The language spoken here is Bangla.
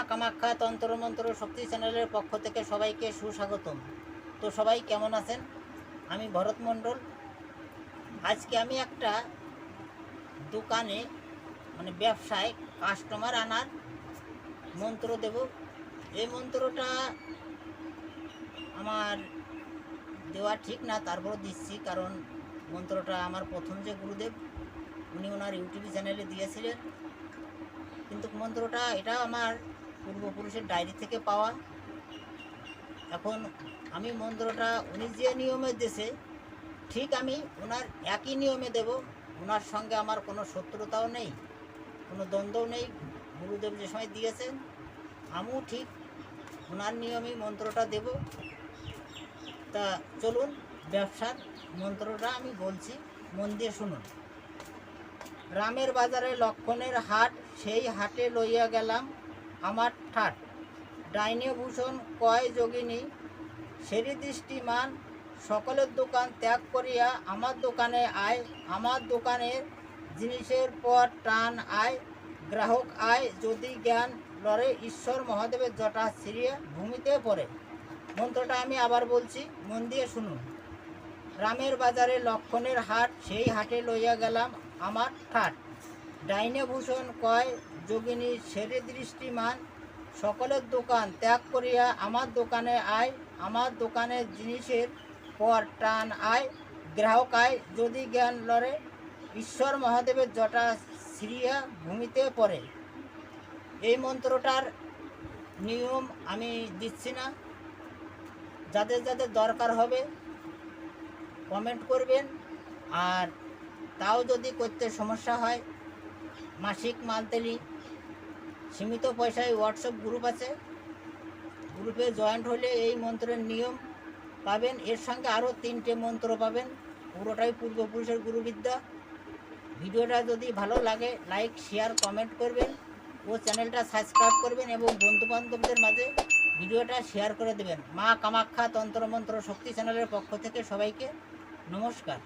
কামাখ্যা তন্ত্রমন্ত্র শক্তি চ্যানেলের পক্ষ থেকে সবাইকে সুস্বাগতম। তো সবাই কেমন আছেন? আমি ভরত মণ্ডল। আজকে আমি একটা দোকানে ব্যবসায় কাস্টমার আনার মন্ত্র দেব। এই মন্ত্রটা আমার দেওয়া ঠিক না, তারপর দিচ্ছি, কারণ মন্ত্রটা আমার প্রথম যে গুরুদেব উনি ওনার ইউটিউব চ্যানেলে দিয়েছিলেন, কিন্তু মন্ত্রটা এটা আমার পূর্বপুরুষের ডায়েরি থেকে পাওয়া। এখন আমি মন্ত্রটা উনি যে নিয়মে দেশে ঠিক আমি ওনার একই নিয়মে দেব। ওনার সঙ্গে আমার কোনো শত্রুতাও নেই, কোনো দ্বন্দ্বও নেই। গুরুদেব যে সময় দিয়েছেন আমিও ঠিক ওনার নিয়মেই মন্ত্রটা দেব। তা চলুন, ব্যবসার মন্ত্রটা আমি বলছি, মন দিয়ে শুনুন। রামের বাজারে লক্ষণের হাট, সেই হাটে লইয়া গেলাম আমার ঠাট। ডাইনে ভূষণ কয় যোগিনী, সেরি দৃষ্টিমান, সকলের দোকান ত্যাগ করিয়া আমার দোকানে আয়। আমার দোকানের জিনিসের পর টান আয়, গ্রাহক আয় যদি জ্ঞান লড়ে, ঈশ্বর মহাদেবের জটা ছিঁড়িয়া ভূমিতে পড়ে। মন্ত্রটা আমি আবার বলছি, মন দিয়ে শুনুন। রামের বাজারে লক্ষণের হাট, সেই হাটে লইয়া গেলাম আমার ঠাট। ডাইনে ভূষণ কয় যোগিনী, সেরে দৃষ্টিমান, সকলের দোকান ত্যাগ করিয়া আমার দোকানে আয়। আমার দোকানের জিনিসের পর টান আয়, গ্রাহক আয় যদি জ্ঞান লড়ে, ঈশ্বর মহাদেবের জটা ছিঁড়িয়া ভূমিতে পড়ে। এই মন্ত্রটার নিয়ম আমি দিচ্ছি না, যাদের যাদের দরকার হবে কমেন্ট করবেন। আর তাও যদি করতে সমস্যা হয়, মাসিক মান্থলি সীমিত পয়সায় হোয়াটসঅ্যাপ গ্রুপ আছে, গ্রুপে জয়েন্ট হলে এই মন্ত্রের নিয়ম পাবেন। এর সঙ্গে আরও 3টে মন্ত্র পাবেন, পুরোটাই পূর্বপুরুষের গুরুবিদ্যা। ভিডিওটা যদি ভালো লাগে লাইক শেয়ার কমেন্ট করবেন ও চ্যানেলটা সাবস্ক্রাইব করবেন এবং বন্ধুবান্ধবদের মাঝে ভিডিওটা শেয়ার করে দেবেন। মা কামাখ্যা তন্ত্রমন্ত্র শক্তি চ্যানেলের পক্ষ থেকে সবাইকে নমস্কার।